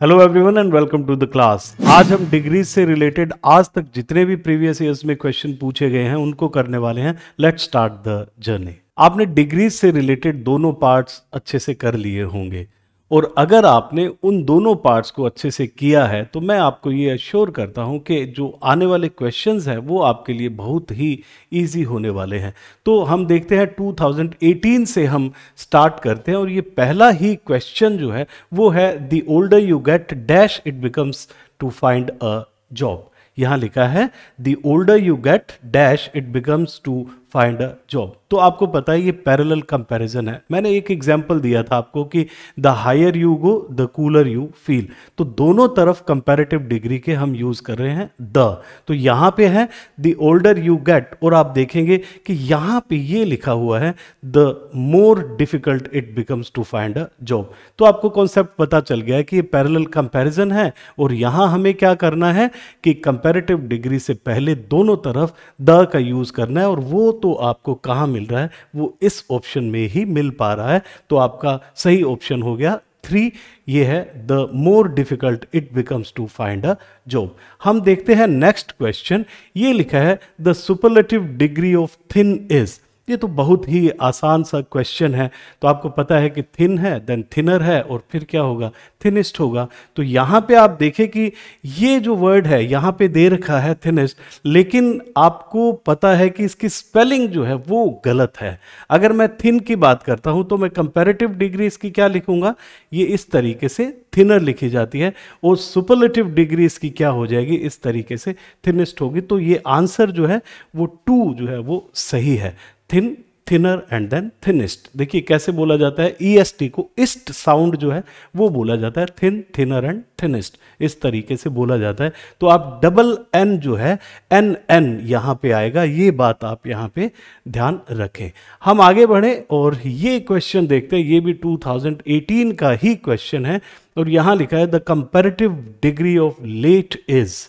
Hello everyone and welcome to the class. आज हम degree से रिलेटेड आज तक जितने भी प्रीवियस ईयर्स में क्वेश्चन पूछे गए हैं उनको करने वाले हैं। Let's start the journey. आपने डिग्री से रिलेटेड दोनों पार्ट्स अच्छे से कर लिए होंगे और अगर आपने उन दोनों पार्ट्स को अच्छे से किया है तो मैं आपको ये अश्योर करता हूँ कि जो आने वाले क्वेश्चंस हैं वो आपके लिए बहुत ही इजी होने वाले हैं। तो हम देखते हैं 2018 से हम स्टार्ट करते हैं और ये पहला ही क्वेश्चन जो है वो है the older you get dash it becomes to find a job. यहाँ लिखा है the older you get dash it becomes to find a job. तो आपको पता है ये पैरेलल कंपैरिजन है। मैंने एक एग्जांपल दिया था आपको कि the higher you go the cooler you feel. तो दोनों तरफ कंपैरेटिव डिग्री के हम यूज कर रहे हैं द। तो यहां पे है द ओल्डर यू गेट और आप देखेंगे कि यहां पे ये लिखा हुआ है the more difficult it becomes to find a job. तो आपको कॉन्सेप्ट पता चल गया है कि ये पैरेलल कंपैरिजन है और यहां हमें क्या करना है कि कंपैरेटिव डिग्री से पहले दोनों तरफ द का यूज करना है और वो तो आपको कहां मिल रहा है, वो इस ऑप्शन में ही मिल पा रहा है। तो आपका सही ऑप्शन हो गया 3। ये है the more difficult it becomes to find a job. हम देखते हैं नेक्स्ट क्वेश्चन। ये लिखा है the superlative degree of thin is. ये तो बहुत ही आसान सा क्वेश्चन है। तो आपको पता है कि थिन है देन थिनर है और फिर क्या होगा, थिनिस्ट होगा। तो यहाँ पे आप देखें कि ये जो वर्ड है यहाँ पे दे रखा है थिनिस्ट, लेकिन आपको पता है कि इसकी स्पेलिंग जो है वो गलत है। अगर मैं थिन की बात करता हूँ तो मैं कंपैरेटिव डिग्री इसकी क्या लिखूंगा, ये इस तरीके से थिनर लिखी जाती है और सुपरलेटिव डिग्री इसकी क्या हो जाएगी, इस तरीके से थिनिस्ट होगी। तो ये आंसर जो है वो 2 जो है वो सही है। Thin, thinner and then thinnest. देखिए कैसे बोला जाता है, EST को इस्ट साउंड जो है वो बोला जाता है, थिन, थिनर एंड थिनिस्ट, इस तरीके से बोला जाता है। तो आप डबल N जो है NN यहाँ पे आएगा, ये बात आप यहाँ पे ध्यान रखें। हम आगे बढ़े और ये क्वेश्चन देखते हैं। ये भी 2018 का ही क्वेश्चन है और यहाँ लिखा है the comparative degree of late is.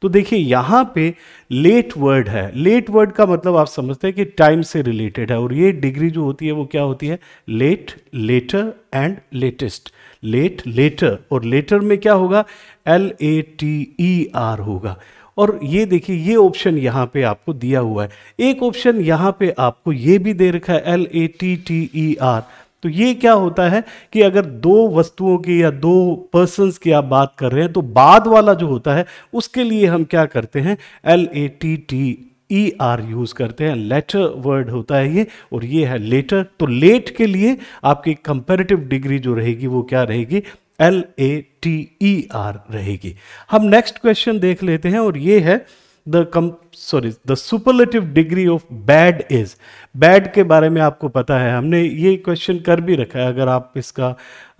तो देखिए यहाँ पे लेट वर्ड है। लेट वर्ड का मतलब आप समझते हैं कि टाइम से रिलेटेड है और ये डिग्री जो होती है वो क्या होती है, late, later and latest. Late, later और लेटर में क्या होगा, LATER होगा। और ये देखिए ये ऑप्शन यहाँ पे आपको दिया हुआ है। एक ऑप्शन यहाँ पे आपको ये भी दे रखा है LATTER। तो ये क्या होता है कि अगर दो वस्तुओं की या दो पर्सन्स की आप बात कर रहे हैं तो बाद वाला जो होता है उसके लिए हम क्या करते हैं, LATTER यूज करते हैं। लेटर वर्ड होता है ये और ये है लेटर। तो लेट के लिए आपकी कंपैरेटिव डिग्री जो रहेगी वो क्या रहेगी, LATER रहेगी। हम नेक्स्ट क्वेश्चन देख लेते हैं और ये है the superlative degree of bad is. Bad के बारे में आपको पता है, हमने ये क्वेश्चन कर भी रखा है। अगर आप इसका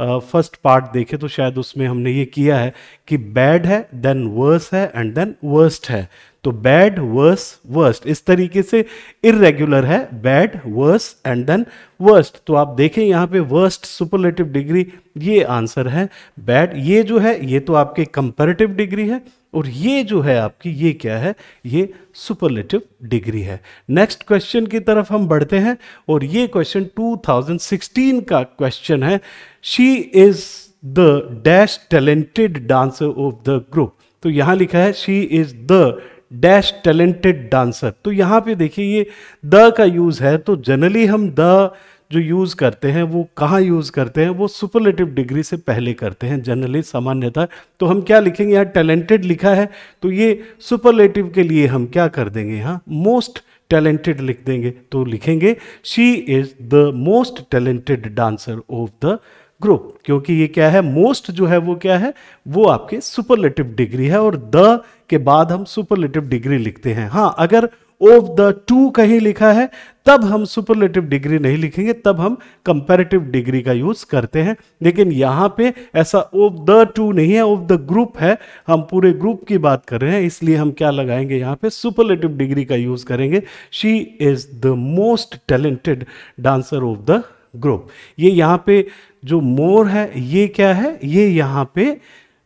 फर्स्ट पार्ट देखें तो शायद उसमें हमने ये किया है कि बैड है देन वर्स है एंड देन वर्स्ट है। तो बैड, वर्स, वर्स्ट, इस तरीके से इर्रेगुलर है, bad, worse and then worst. तो आप देखें यहाँ पे वर्स्ट सुपरलेटिव डिग्री, ये आंसर है बैड। ये जो है ये तो आपके कंपैरेटिव डिग्री है और ये जो है आपकी ये क्या है, ये सुपरलेटिव डिग्री है। नेक्स्ट क्वेश्चन की तरफ हम बढ़ते हैं और ये क्वेश्चन 2016 का क्वेश्चन है। She is the dash talented dancer of the group. तो यहां लिखा है she is the dash talented dancer. तो यहां पे देखिए ये द का यूज है। तो जनरली हम द जो यूज करते हैं वो कहाँ यूज करते हैं, वो सुपरलेटिव डिग्री से पहले करते हैं जनरली, सामान्यतः। तो हम क्या लिखेंगे, यहाँ टैलेंटेड लिखा है तो ये सुपरलेटिव के लिए हम क्या कर देंगे, यहाँ मोस्ट टैलेंटेड लिख देंगे। तो लिखेंगे she is the most talented dancer of the group, क्योंकि ये क्या है, मोस्ट जो है वो क्या है, वो आपके सुपरलेटिव डिग्री है और द के बाद हम सुपरलेटिव डिग्री लिखते हैं। हाँ, अगर ऑफ द टू कहीं लिखा है तब हम सुपरलेटिव डिग्री नहीं लिखेंगे, तब हम कंपैरेटिव डिग्री का यूज करते हैं। लेकिन यहां पे ऐसा ऑफ द टू नहीं है, ऑफ द ग्रुप है, हम पूरे ग्रुप की बात कर रहे हैं, इसलिए हम क्या लगाएंगे, यहां पे सुपरलेटिव डिग्री का यूज करेंगे। She is the most talented dancer of the group. ये यहाँ पे जो मोर है ये क्या है, ये यहाँ पे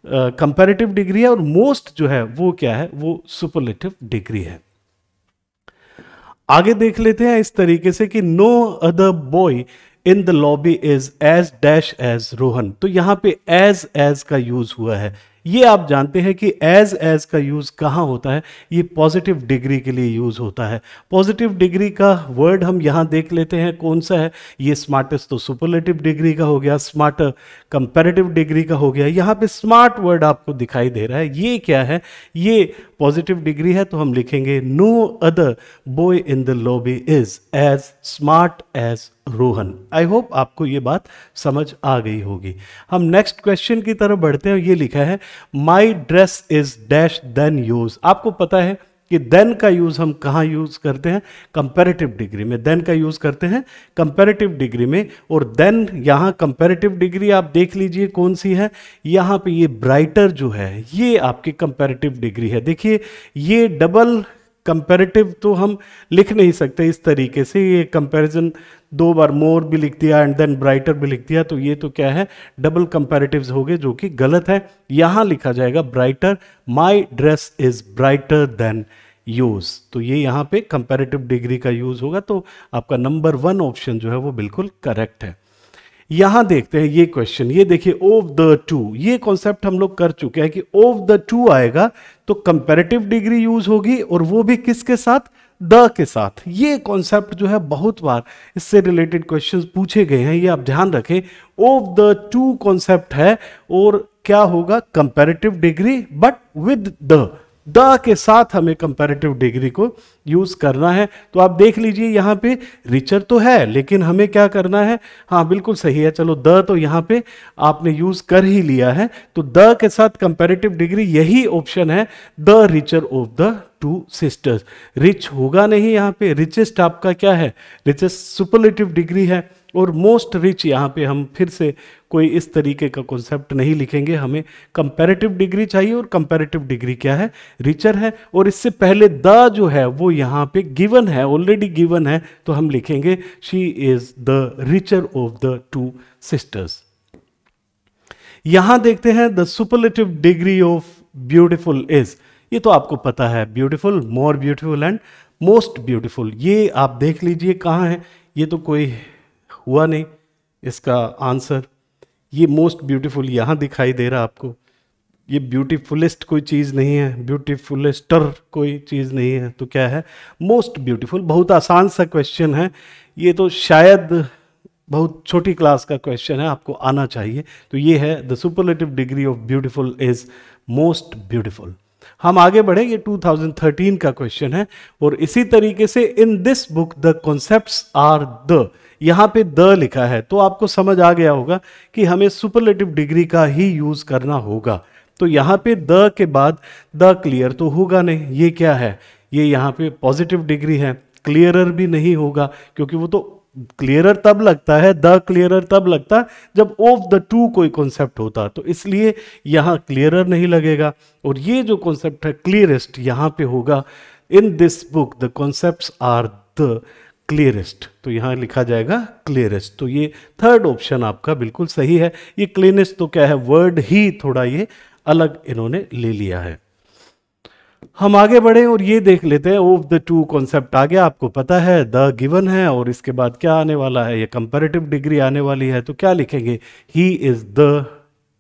कंपैरेटिव डिग्री है और मोस्ट जो है वो क्या है, वो सुपरलेटिव डिग्री है। आगे देख लेते हैं इस तरीके से कि no other boy in the lobby is as dash as Rohan. तो यहां पे एज का यूज हुआ है। ये आप जानते हैं कि एज का यूज कहां होता है, ये पॉजिटिव डिग्री के लिए यूज होता है। पॉजिटिव डिग्री का वर्ड हम यहां देख लेते हैं कौन सा है। ये स्मार्टेस्ट तो सुपरलेटिव डिग्री का हो गया, स्मार्टर कंपैरेटिव डिग्री का हो गया। यहां पे स्मार्ट वर्ड आपको दिखाई दे रहा है, ये क्या है, ये पॉजिटिव डिग्री है। तो हम लिखेंगे no other boy in the lobby is as smart as Rohan. I hope आपको ये बात समझ आ गई होगी। हम नेक्स्ट क्वेश्चन की तरफ बढ़ते हैं। ये लिखा है my dress is dash than yours. आपको पता है कि देन का यूज हम कहाँ यूज करते हैं, कंपैरेटिव डिग्री में। देन का यूज करते हैं कंपैरेटिव डिग्री में। और देन यहाँ कंपैरेटिव डिग्री आप देख लीजिए कौन सी है। यहाँ पे ये ब्राइटर जो है ये आपकी कंपैरेटिव डिग्री है। देखिए ये डबल कंपैरेटिव तो हम लिख नहीं सकते इस तरीके से। ये कंपैरिजन दो बार मोर भी लिख दिया एंड देन ब्राइटर भी लिख दिया, तो ये तो क्या है, डबल कंपैरेटिव्स हो गए, जो कि गलत है। यहां लिखा जाएगा brighter, my dress is brighter then use. तो ये यहां पे कंपैरेटिव डिग्री का यूज होगा। तो आपका नंबर 1 ऑप्शन जो है वो बिल्कुल करेक्ट है। यहां देखते हैं ये क्वेश्चन, ये देखिए ऑफ द टू। ये कॉन्सेप्ट हम लोग कर चुके हैं कि ऑफ द टू आएगा तो कंपैरेटिव डिग्री यूज होगी, और वो भी किसके साथ, द के साथ। ये कॉन्सेप्ट जो है बहुत बार इससे रिलेटेड क्वेश्चंस पूछे गए हैं, ये आप ध्यान रखें। ऑफ द टू कॉन्सेप्ट है और क्या होगा, comparative degree but with the के साथ हमें कंपैरेटिव डिग्री को यूज करना है। तो आप देख लीजिए यहाँ पे रिचर तो है लेकिन हमें क्या करना है, हाँ बिल्कुल सही है, चलो द तो यहाँ पे आपने यूज कर ही लिया है। तो द के साथ कंपैरेटिव डिग्री यही ऑप्शन है, the richer of the two sisters. Rich होगा नहीं यहाँ पे, रिचेस्ट आपका क्या है, रिचेस्ट सुपरलेटिव डिग्री है। और मोस्ट रिच यहाँ पे हम फिर से कोई इस तरीके का कॉन्सेप्ट नहीं लिखेंगे, हमें कंपैरेटिव डिग्री चाहिए और कंपैरेटिव डिग्री क्या है, रिचर है। और इससे पहले द जो है वो यहाँ पे गिवन है, ऑलरेडी गिवन है, तो हम लिखेंगे she is the richer of the two sisters. यहां देखते हैं the superlative degree of beautiful is. ये तो आपको पता है, beautiful, more beautiful and most beautiful. ये आप देख लीजिए कहाँ है, ये तो कोई हुआ नहीं इसका आंसर। ये मोस्ट ब्यूटीफुल यहाँ दिखाई दे रहा आपको, ये ब्यूटीफुलेस्ट कोई चीज़ नहीं है, ब्यूटीफुलेस्टर कोई चीज़ नहीं है, तो क्या है, मोस्ट ब्यूटीफुल। बहुत आसान सा क्वेश्चन है, ये तो शायद बहुत छोटी क्लास का क्वेश्चन है, आपको आना चाहिए। तो ये है the superlative degree of beautiful is most beautiful. हम आगे बढ़े, ये 2013 का क्वेश्चन है। और इसी तरीके से in this book the concepts are the, यहां पे द लिखा है तो आपको समझ आ गया होगा कि हमें सुपरलेटिव डिग्री का ही यूज करना होगा। तो यहां पे द के बाद द क्लियर तो होगा नहीं, ये क्या है, ये यहां पे पॉजिटिव डिग्री है। क्लियरर भी नहीं होगा क्योंकि वो तो क्लियरर तब लगता है, द क्लियरर तब लगता है जब ऑफ द टू कोई कॉन्सेप्ट होता, तो इसलिए यहां क्लियरर नहीं लगेगा। और ये जो कॉन्सेप्ट है क्लियरेस्ट यहां पे होगा, in this book the concepts are the clearest, तो यहां लिखा जाएगा क्लियरेस्ट। तो ये थर्ड ऑप्शन आपका बिल्कुल सही है। ये क्लीनेस्ट तो क्या है, वर्ड ही थोड़ा ये अलग इन्होंने ले लिया है। हम आगे बढ़े और ये देख लेते हैं ऑफ द टू कॉन्सेप्ट आ गया, आपको पता है द गिवन है और इसके बाद क्या आने वाला है, ये कंपैरेटिव डिग्री आने वाली है। तो क्या लिखेंगे, he is the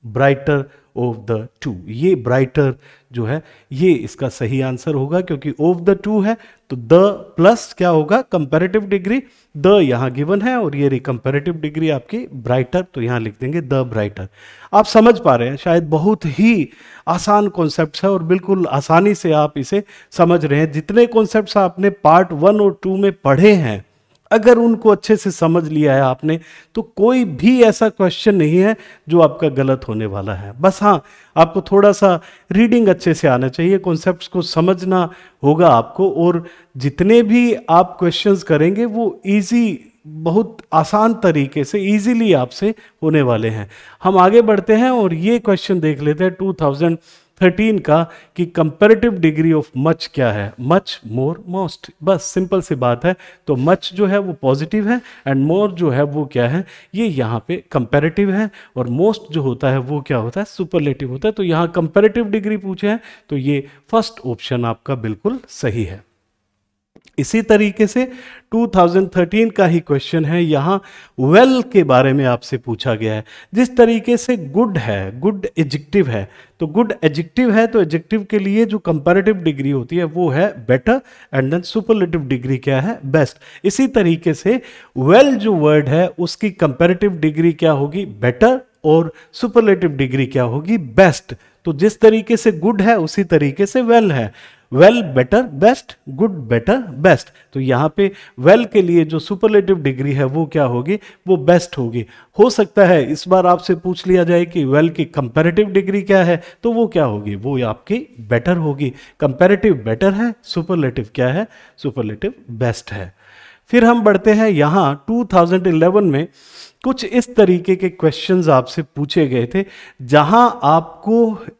brighter of the to. ये ब्राइटर जो है ये इसका सही आंसर होगा क्योंकि ऑफ द टू है तो द प्लस क्या होगा, कंपैरेटिव डिग्री। द यहां गिवन है और ये कंपैरेटिव डिग्री आपकी ब्राइटर, तो यहां लिख देंगे द ब्राइटर। आप समझ पा रहे हैं, शायद बहुत ही आसान कॉन्सेप्ट है और बिल्कुल आसानी से आप इसे समझ रहे हैं। जितने कॉन्सेप्ट्स आपने पार्ट 1 और 2 में पढ़े हैं, अगर उनको अच्छे से समझ लिया है आपने, तो कोई भी ऐसा क्वेश्चन नहीं है जो आपका गलत होने वाला है। बस हाँ, आपको थोड़ा सा रीडिंग अच्छे से आना चाहिए, कॉन्सेप्ट्स को समझना होगा आपको, और जितने भी आप क्वेश्चंस करेंगे वो इजी, बहुत आसान तरीके से इजीली आपसे होने वाले हैं। हम आगे बढ़ते हैं और ये क्वेश्चन देख लेते हैं 2013 का कि कंपैरेटिव डिग्री ऑफ मच क्या है, मच, मोर, मोस्ट। बस सिंपल सी बात है। तो मच जो है वो पॉजिटिव है एंड मोर जो है वो क्या है, ये यहाँ पे कंपैरेटिव है, और मोस्ट जो होता है वो क्या होता है, सुपरलेटिव होता है। तो यहाँ कंपैरेटिव डिग्री पूछे हैं तो ये फर्स्ट ऑप्शन आपका बिल्कुल सही है। इसी तरीके से 2013 का ही क्वेश्चन है, यहाँ वेल के बारे में आपसे पूछा गया है। जिस तरीके से गुड है, गुड एडजेक्टिव है, तो गुड एडजेक्टिव है तो एडजेक्टिव के लिए जो कंपैरेटिव डिग्री होती है वो है better, and then superlative degree क्या है, बेस्ट। इसी तरीके से वेल जो वर्ड है उसकी कंपैरेटिव डिग्री क्या होगी, बेटर, और सुपरलेटिव डिग्री क्या होगी, बेस्ट। तो जिस तरीके से गुड है उसी तरीके से वेल है, well better best, good better best. तो यहाँ पे वेल के लिए जो सुपरलेटिव डिग्री है वो क्या होगी, वो बेस्ट होगी। हो सकता है इस बार आपसे पूछ लिया जाए कि वेल की कंपैरेटिव डिग्री क्या है, तो वो क्या होगी, वो आपकी बेटर होगी। कंपैरेटिव बेटर है, सुपरलेटिव क्या है, सुपरलेटिव बेस्ट है। फिर हम बढ़ते हैं यहाँ 2011 में कुछ इस तरीके के क्वेश्चंस आपसे पूछे गए थे, जहां आपको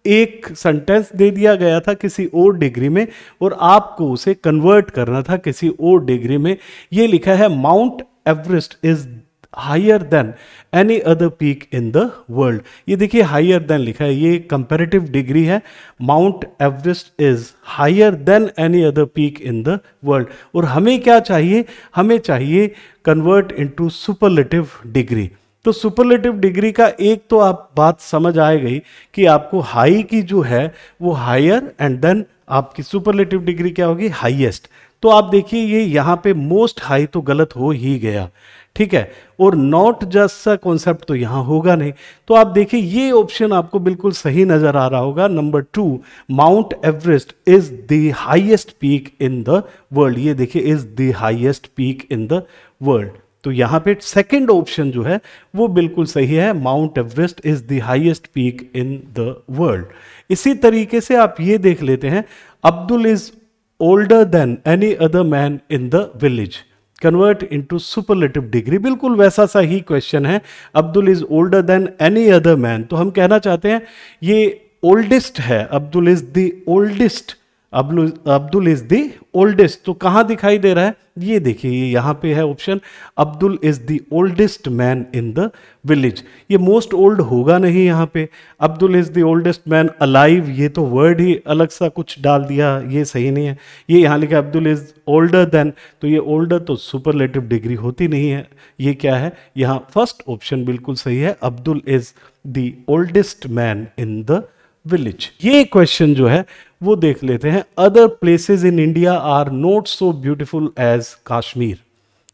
एक सेंटेंस दे दिया गया था किसी और डिग्री में और आपको उसे कन्वर्ट करना था किसी और डिग्री में। ये लिखा है Mount Everest is higher than any other peak in the world. ये देखिए हायर देन लिखा है, ये कंपैरेटिव डिग्री है। Mount Everest is higher than any other peak in the world. और हमें क्या चाहिए, हमें चाहिए कन्वर्ट इनटू सुपरलेटिव डिग्री। तो सुपरलेटिव डिग्री का एक तो आप बात समझ आ गई कि आपको हाई की जो है वो हायर, एंड देन आपकी सुपरलेटिव डिग्री क्या होगी, हाईएस्ट। तो आप देखिए ये यहाँ पे मोस्ट हाई तो गलत हो ही गया, ठीक है, और नॉट जस्ट सा कॉन्सेप्ट तो यहां होगा नहीं। तो आप देखिए ये ऑप्शन आपको बिल्कुल सही नजर आ रहा होगा, number 2, mount Everest is the highest peak in the world. ये देखिए is the highest peak in the world. तो यहां पे सेकंड ऑप्शन जो है वो बिल्कुल सही है, Mount Everest is the highest peak in the world. इसी तरीके से आप ये देख लेते हैं, Abdul is older than any other man in the village. Convert into superlative degree, बिल्कुल वैसा सा ही क्वेश्चन है। Abdul is older than any other man, तो हम कहना चाहते हैं ये ओल्डेस्ट है, Abdul is the oldest, Abdul is the oldest. तो कहां दिखाई दे रहा है, ये देखिए ये यहां पे है option, Abdul is the oldest man in the village. ये मोस्ट ओल्ड होगा नहीं यहाँ पे, Abdul is the oldest man alive, ये तो वर्ड ही अलग सा कुछ डाल दिया, ये सही नहीं है। ये यहाँ लिखा अब्दुल इज ओल्डर देन, तो ये ओल्डर तो सुपरलेटिव डिग्री होती नहीं है। ये क्या है, यहाँ फर्स्ट ऑप्शन बिल्कुल सही है, Abdul is the oldest man in the village. ये क्वेश्चन जो है वो देख लेते हैं, other places in India are not so beautiful as Kashmir.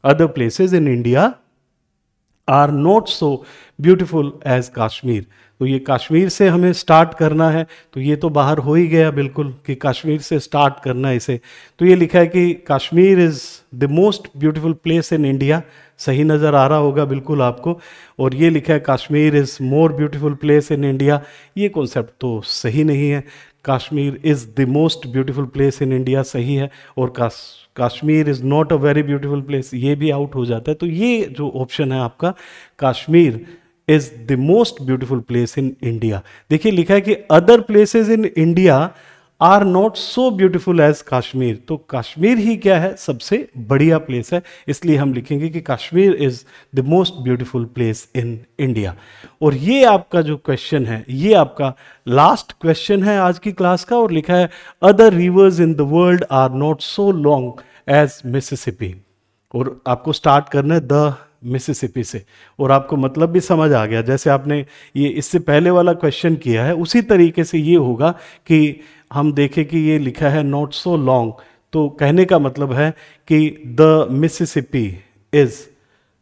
Other places in India are not so beautiful as Kashmir. तो ये कश्मीर से हमें स्टार्ट करना है, तो ये तो बाहर हो ही गया बिल्कुल कि कश्मीर से स्टार्ट करना है इसे। तो ये लिखा है कि Kashmir is the most beautiful place in India, सही नज़र आ रहा होगा बिल्कुल आपको। और ये लिखा है Kashmir is more beautiful place in India, ये कॉन्सेप्ट तो सही नहीं है। Kashmir is the most beautiful place in India सही है, और Kashmir is not a very beautiful place, ये भी आउट हो जाता है। तो ये जो ऑप्शन है आपका, Kashmir is the most beautiful place in India. देखिए लिखा है कि other places in India are not so beautiful as Kashmir. तो कश्मीर ही क्या है, सबसे बढ़िया प्लेस है, इसलिए हम लिखेंगे कि Kashmir is the most beautiful place in India. और ये आपका जो क्वेश्चन है, ये आपका लास्ट क्वेश्चन है आज की क्लास का, और लिखा है other rivers in the world are not so long as Mississippi. और आपको स्टार्ट करना है द मिसिसिपी से, और आपको मतलब भी समझ आ गया, जैसे आपने ये इससे पहले वाला क्वेश्चन किया है उसी तरीके से ये होगा कि हम देखें कि ये लिखा है नॉट सो लॉन्ग, तो कहने का मतलब है कि the Mississippi is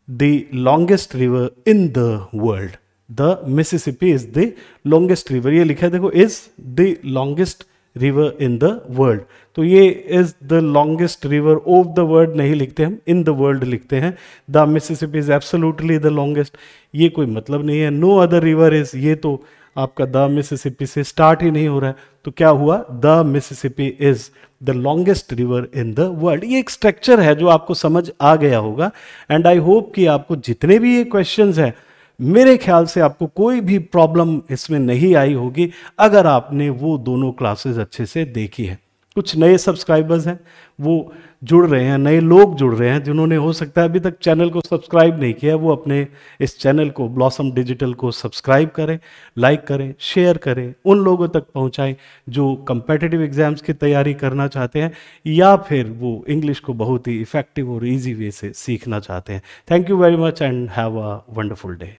the longest river in the world. The Mississippi is the longest river, ये लिखा है देखो, is the longest river in the world. तो ये is the longest river of the world नहीं लिखते हम, इन द वर्ल्ड लिखते हैं। The Mississippi is absolutely the longest, ये कोई मतलब नहीं है। नो अदर रिवर इज, ये तो आपका द मिसिसिपी से स्टार्ट ही नहीं हो रहा है, तो क्या हुआ, the Mississippi is the longest river in the world. ये एक स्ट्रक्चर है जो आपको समझ आ गया होगा, एंड आई होप कि आपको जितने भी ये क्वेश्चंस हैं, मेरे ख्याल से आपको कोई भी प्रॉब्लम इसमें नहीं आई होगी अगर आपने वो दोनों क्लासेस अच्छे से देखी है। कुछ नए सब्सक्राइबर्स हैं, वो जुड़ रहे हैं, नए लोग जुड़ रहे हैं जिन्होंने हो सकता है अभी तक चैनल को सब्सक्राइब नहीं किया, वो अपने इस चैनल को ब्लॉसम डिजिटल को सब्सक्राइब करें, लाइक करें, शेयर करें, उन लोगों तक पहुंचाएं जो कंपेटिटिव एग्जाम्स की तैयारी करना चाहते हैं या फिर वो इंग्लिश को बहुत ही इफेक्टिव और ईजी वे से सीखना चाहते हैं। Thank you very much and have a wonderful day.